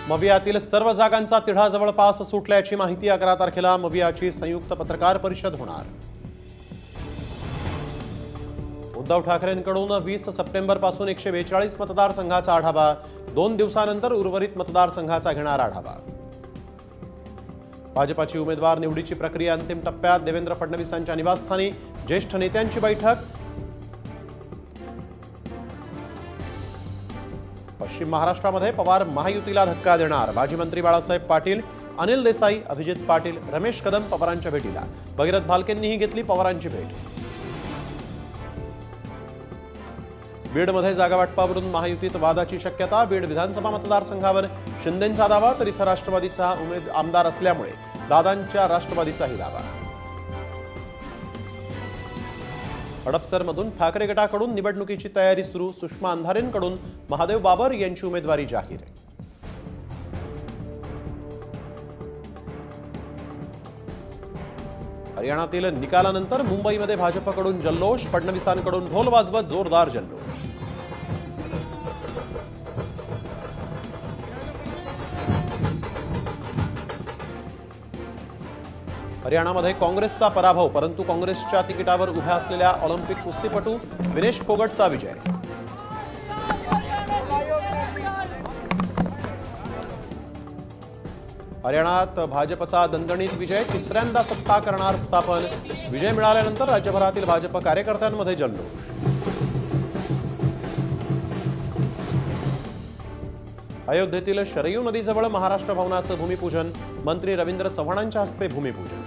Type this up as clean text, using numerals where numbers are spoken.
मवियातील सर्व जागांचा तिढा जवळपास सुटल्याची माहिती. 11 तारखेला मवियाची संयुक्त पत्रकार परिषद होणार. उद्धव ठाकरेंकडून 20 सप्टेंबरपासून 142 मतदारसंघाचा आढावा. 2 दिवसानंतर उर्वरित मतदारसंघाचा घेणार आढावा. भाजपाची उमेदवार निवडीची प्रक्रिया अंतिम टप्प्यात. देवेंद्र फडणवीसांच्या निवासस्थानी ज्येष्ठ नेत्यांची बैठक. पश्चिम महाराष्ट्रामध्ये पवार महायुतीला धक्का देणार. माजी मंत्री बाळासाहेब पाटील, अनिल देसाई, अभिजित पाटील, रमेश कदम पवारांच्या भेटीला. भगीरथ भालकेंनीही घेतली पवारांची भेट. बीडमध्ये जागा वाटपावरून महायुतीत वादाची शक्यता. बीड विधानसभा मतदारसंघावर शिंदेंचा दावा, तर इथं राष्ट्रवादीचा आमदार असल्यामुळे दादांच्या राष्ट्रवादीचाही दावा. हडपसरमधून ठाकरे गटाकडून निवडणुकीची तयारी सुरू. सुषमा अंधारेंकडून महादेव बाबर यांची उमेदवारी जाहीर. हरियाणातील निकालानंतर मुंबईमध्ये भाजपकडून जल्लोष. फडणवीसांकडून ढोल वाजवत जोरदार जल्लोष. हरियाणामध्ये काँग्रेसचा पराभव, परंतु काँग्रेसच्या तिकिटावर उभ्या असलेल्या ऑलिम्पिक कुस्तीपटू विनेश फोगटचा विजय. हरियाणात भाजपचा दणदणीत विजय. तिसऱ्यांदा सत्ता करणार स्थापन. विजय मिळाल्यानंतर राज्यभरातील भाजप कार्यकर्त्यांमध्ये जल्लोष. अयोध्येतील शरयू नदीजवळ महाराष्ट्र भवनाचं भूमिपूजन. मंत्री रवींद्र चव्हाणांच्या हस्ते भूमिपूजन.